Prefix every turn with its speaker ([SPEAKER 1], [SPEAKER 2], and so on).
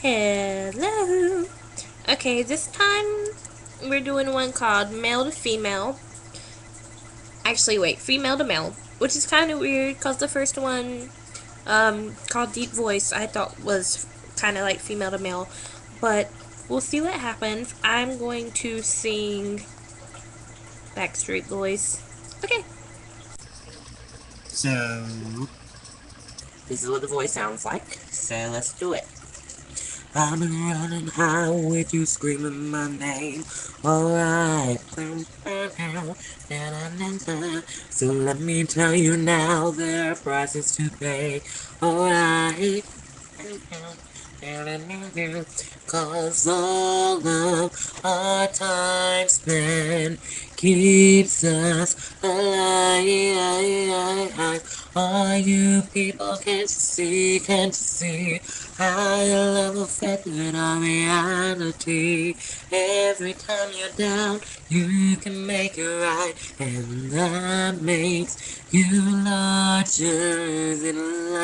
[SPEAKER 1] Hello. Okay, this time we're doing one called male to female. Actually, wait, female to male, which is kind of weird because the first one, called Deep Voice, I thought was kind of like female to male, but we'll see what happens. I'm going to sing Backstreet Boys. Okay. So, this is what the voice sounds like. So let's do it. I've been running high with you screaming my name. Alright. So let me tell you now, there are prices to pay. Alright. Cause all of our time spent keeps us alive. All you people can't see how your love affected our reality. Every time you're down, you can make it right, and that makes you larger than life.